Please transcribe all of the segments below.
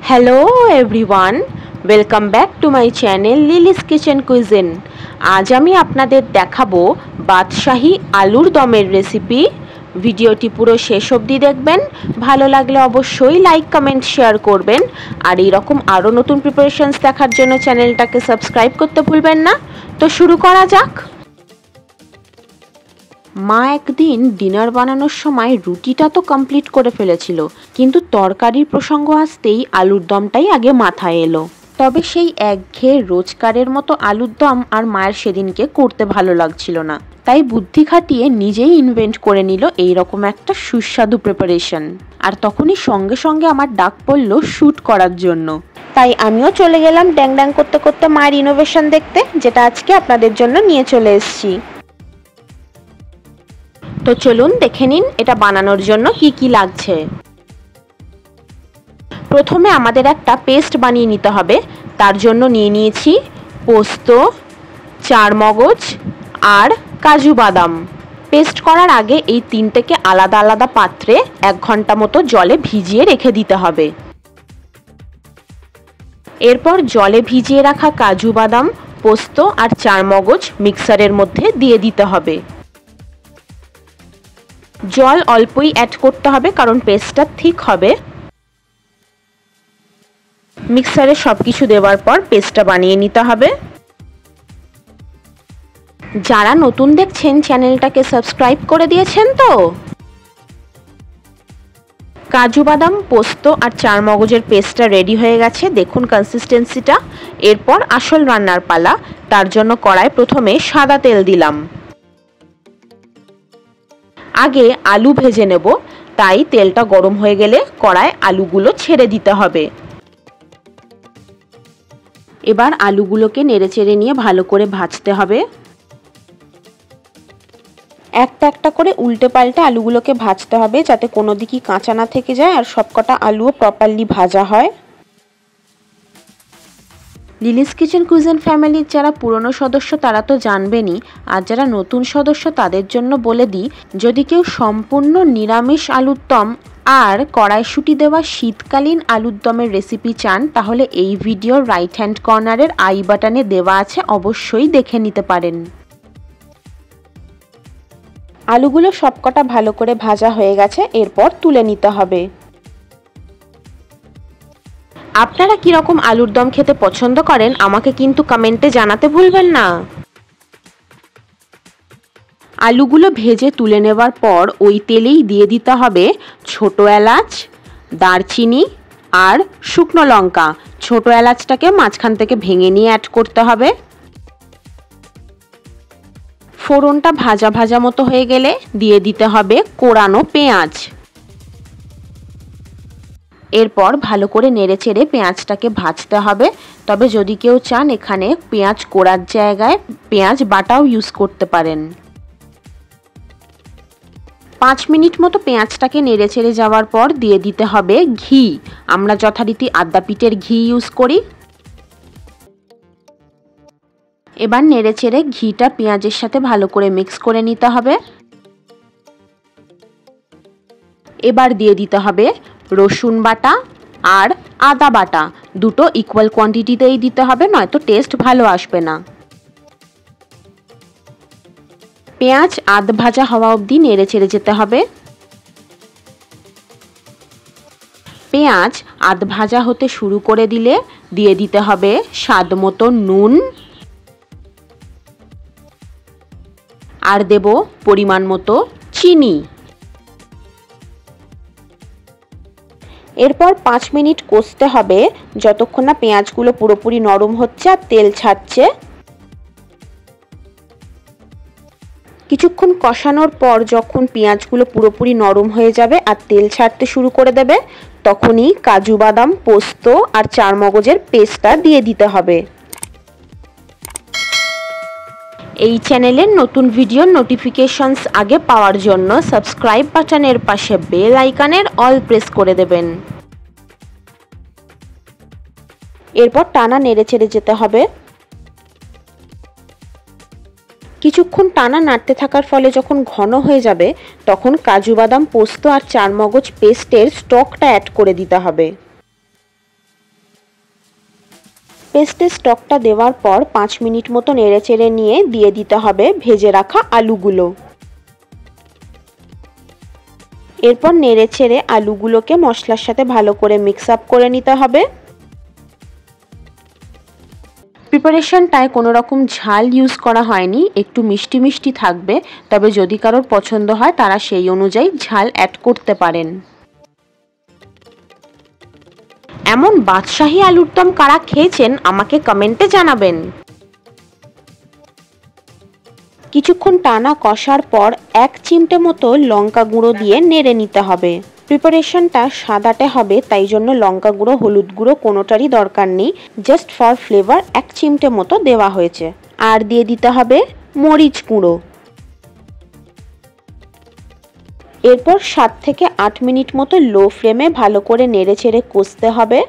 Hello everyone welcome back to my channel Lily's kitchen cuisine. आज आमी आपनादेर देखाबो बादशाही आलुर दमेर रेसिपि। ভিডিওটি পুরো শেষ অবধি দেখবেন। ভালো লাগলে অবশ্যই লাইক কমেন্ট শেয়ার করবেন আর এই রকম আরো নতুন প্রিপারেশনস দেখার জন্য চ্যানেলটাকে সাবস্ক্রাইব করতে ভুলবেন না। তো শুরু করা যাক। মা একদিন ডিনার বানানোর সময় রুটিটা তো কমপ্লিট করে ফেলেছিল, কিন্তু তরকারির প্রসঙ্গ আসতেই আলুর দমটাই আগে মাথায় এলো। তবে সেই একঘেয়ে রোজকারের মতো আলুর দম আর মায়ের সেদিনকে করতে ভালো লাগছিল না, তাই বুদ্ধি খাটিয়ে নিজেই ইনভেন্ট করে নিল এইরকম একটা সুস্বাদু প্রিপারেশন। আর তখনই সঙ্গে সঙ্গে আমার ডাক পড়ল শ্যুট করার জন্য, তাই আমিও চলে গেলাম ড্যাং ড্যাং করতে করতে মায়ের ইনোভেশন দেখতে, যেটা আজকে আপনাদের জন্য নিয়ে চলে এসেছি। তো চলুন দেখে নিন এটা বানানোর জন্য কি কি লাগছে। প্রথমে আমাদের একটা পেস্ট বানিয়ে নিতে হবে। তার জন্য নিয়ে নিয়েছি পোস্ত, চারমগজ আর কাজু বাদাম। পেস্ট করার আগে এই তিনটেকে আলাদা আলাদা পাত্রে 1 ঘন্টা মতো জলে ভিজিয়ে রেখে দিতে হবে। এরপর জলে ভিজিয়ে রাখা কাজু বাদাম, পোস্ত আর চারমগজ মিক্সারের মধ্যে দিয়ে দিতে হবে। জল অল্পই অ্যাড করতে হবে কারণ পেস্টটা ঠিক হবে। মিক্সারে সবকিছু দেওয়ার পর পেস্টটা বানিয়ে নিতে হবে। যারা নতুন দেখছেন চ্যানেলটাকে সাবস্ক্রাইব করে দিয়েছেন তো? কাজু বাদাম, পোস্ত আর চারমগজের পেস্টটা রেডি হয়ে গেছে, দেখুন কনসিস্টেন্সিটা। এরপর আসল রান্নার পালা। তার জন্য কড়ায় প্রথমে সাদা তেল দিলাম। আগে আলু ভেজে নেব, তাই তেলটা গরম হয়ে গেলে কড়ায় আলুগুলো ছেড়ে দিতে হবে। এবার আলুগুলোকে নেড়েচেড়ে নিয়ে ভালো করে ভাজতে হবে। একটা একটা করে উল্টে পাল্টে আলুগুলোকে ভাজতে হবে যাতে কোনো দিকই কাঁচা না থেকে যায় আর সবকটা আলুও প্রপারলি ভাজা হয়। লিলিজ কিচেন কুইজিন ফ্যামিলির যারা পুরনো সদস্য তারা তো জানবেনই, আর যারা নতুন সদস্য তাদের জন্য বলে দিই, যদি কেউ সম্পূর্ণ নিরামিষ আলুর দম আর কড়াইশুঁটি দেওয়া শীতকালীন আলুর দমের রেসিপি চান, তাহলে এই ভিডিওর রাইট হ্যান্ড কর্নারের আই বাটনে দেওয়া আছে, অবশ্যই দেখে নিতে পারেন। আলুগুলো সবকটা ভালো করে ভাজা হয়ে গেছে, এরপর তুলে নিতে হবে। আপনারা কিরকম আলুর দম খেতে পছন্দ করেন আমাকে কিন্তু কমেন্টে জানাতে ভুলবেন না। আলুগুলো ভেজে তুলে নেবার পর ওই তেলেই দিয়ে দিতে হবে ছোট এলাচ, দারচিনি আর শুকনো লঙ্কা। ছোট এলাচটাকে মাঝখান থেকে ভেঙে নিয়ে অ্যাড করতে হবে। ফোড়নটা ভাজা ভাজা মতো হয়ে গেলে দিয়ে দিতে হবে কোড়ানো পেঁয়াজ। এরপর ভালো করে নেড়েচেড়ে পেঁয়াজটাকে ভাজতে হবে। তবে যদি কেউ চান এখানে পেঁয়াজ কোড়ার জায়গায় পেঁয়াজ বাটাও ইউজ করতে পারেন। 5 মিনিট মতো পেঁয়াজটাকে নেড়েচেড়ে যাওয়ার পর দিয়ে দিতে হবে ঘি। আমরা যথারীতি আদ্যাপীঠের ঘি ইউজ করি। এবার নেড়েচেড়ে ঘিটা পেঁয়াজের সাথে ভালো করে মিক্স করে নিতে হবে। এবার দিয়ে দিতে হবে রসুন বাটা আর আদা বাটা, দুটো ইকুয়াল কোয়ান্টিটিতেই দিতে হবে, নয়তো টেস্ট ভালো আসবে না। পেঁয়াজ আধ ভাজা হওয়া অবধি নেড়ে চেড়ে যেতে হবে। পেঁয়াজ আধ ভাজা হতে শুরু করে দিলে দিয়ে দিতে হবে স্বাদ মতো নুন আর দেব পরিমাণ মতো চিনি। এরপর 5 মিনিট কষতে হবে যতক্ষণ না পেঁয়াজগুলো পুরোপুরি নরম হচ্ছে আর তেল ছাড়ছে। কিছুক্ষণ কষানোর পর যখন পেঁয়াজগুলো পুরোপুরি নরম হয়ে যাবে আর তেল ছাড়তে শুরু করে দেবে, তখনই কাজু বাদাম, পোস্ত আর চারমগজের পেস্টটা দিয়ে দিতে হবে। এই চ্যানেলের নতুন ভিডিওর নোটিফিকেশনস আগে পাওয়ার জন্য সাবস্ক্রাইব বাটনের পাশে বেল আইকনের অল প্রেস করে দেবেন। এরপর টানা নেড়েচেড়ে যেতে হবে। কিছুক্ষণ টানা নাড়তে থাকার ফলে যখন ঘন হয়ে যাবে তখন কাজু বাদাম, পোস্ত আর চারমগজ পেস্টের স্টকটা অ্যাড করে দিতে হবে। পেস্টের স্টকটা দেওয়ার পর 5 মিনিট মতো নেড়েচেড়ে নিয়ে দিয়ে দিতে হবে ভেজে রাখা আলুগুলো। এরপর নেড়েচেড়ে আলুগুলোকে মশলার সাথে ভালো করে মিক্স আপ করে নিতে হবে। প্রিপারেশনটায় কোনো রকম ঝাল ইউজ করা হয়নি, একটু মিষ্টি মিষ্টি থাকবে, তবে যদি কারোর পছন্দ হয় তারা সেই অনুযায়ী ঝাল অ্যাড করতে পারেন। এমন বাদশাহী আলুর দম কারা খেয়েছেন আমাকে কমেন্টে জানাবেন। কিছুক্ষণ টানা কষার পর 1 চিমটে মতো লঙ্কা গুঁড়ো দিয়ে নেড়ে নিতে হবে। প্রিপারেশনটা সাদাটে হবে, তাই জন্য লঙ্কা গুঁড়ো হলুদ গুঁড়ো কোনোটারই দরকার নেই, জাস্ট ফর ফ্লেভার 1 চিমটে মতো দেওয়া হয়েছে। আর দিয়ে দিতে হবে মরিচ গুঁড়ো। এরপর 7 থেকে 8 মিনিট মতো লো ফ্লেমে ভালো করে নেড়েচেড়ে কষতে হবে।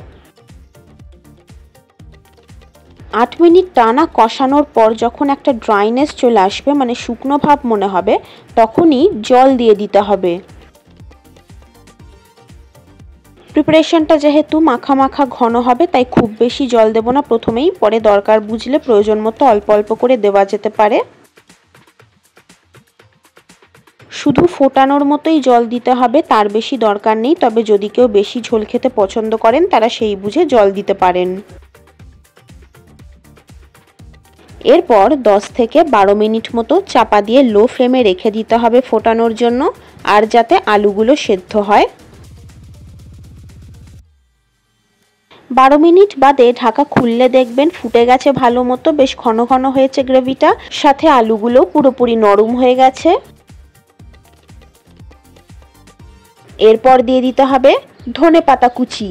8 মিনিট টানা কষানোর পর যখন একটা ড্রাইনেস চলে আসবে, মানে শুকনো ভাব মনে হবে, তখনই জল দিয়ে দিতে হবে। প্রিপারেশনটা যেহেতু মাখা মাখা ঘন হবে, তাই খুব বেশি জল দেব না প্রথমেই, পরে দরকার বুঝলে প্রয়োজন মতো অল্প অল্প করে দেওয়া যেতে পারে। শুধু ফোটানোর মতোই জল দিতে হবে, তার বেশি দরকার নেই, তবে যদি কেউ বেশি ঝোল খেতে পছন্দ করেন তারা সেই বুঝে জল দিতে পারেন। এরপর 10 থেকে 12 মিনিট মতো চাপা দিয়ে লো ফ্লেমে রেখে দিতে হবে ফোটানোর জন্য, আর যাতে আলুগুলো সেদ্ধ হয়। 12 মিনিট বাদে ঢাকা খুললে দেখবেন ফুটে গেছে ভালো মতো, বেশ ঘন ঘন হয়েছে গ্রেভিটা, সাথে আলুগুলো পুরোপুরি নরম হয়ে গেছে। এরপর দিয়ে দিতে হবে ধনেপাতা কুচি।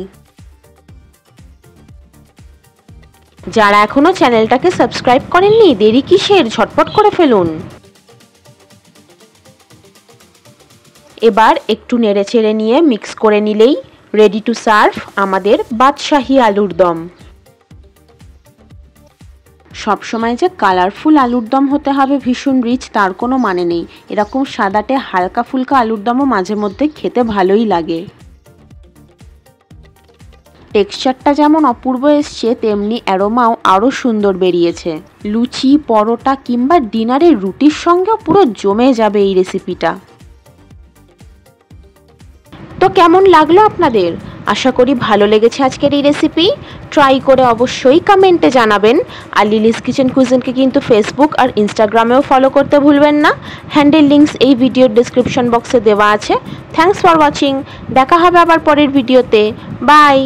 যারা এখনো চ্যানেলটাকে সাবস্ক্রাইব করেননি, দেরি কিসের, ঝটপট করে ফেলুন। এবার একটু নেড়েচেড়ে নিয়ে মিক্স করে নিলেই রেডি টু সার্ভ আমাদের বাদশাহী আলুর দম। সবসময় যে কালারফুল আলুর দম হতে হবে ভীষণ রিচ তার কোনো মানে নেই, এরকম সাদাটে হালকা ফুলকা আলুর দমও মাঝে মধ্যে খেতে ভালোই লাগে। টেক্সচারটা যেমন অপূর্ব এসছে, তেমনি অ্যারোমাও আরও সুন্দর বেরিয়েছে। লুচি, পরোটা কিংবা ডিনারের রুটির সঙ্গেও পুরো জমে যাবে এই রেসিপিটা। তো কেমন লাগলো আপনাদের? আশা করি ভালো লেগেছে আজকের এই রেসিপি। ট্রাই করে অবশ্যই কমেন্টে জানাবেন। আর লিলিস কিচেন কুইজিনকে কিন্তু ফেসবুক আর ইনস্টাগ্রামেও ফলো করতে ভুলবেন না। হ্যান্ডেল লিঙ্কস এই ভিডিওর ডেসক্রিপশন বক্সে দেওয়া আছে। Thanks for watching. দেখা হবে আবার পরের ভিডিওতে। বাই।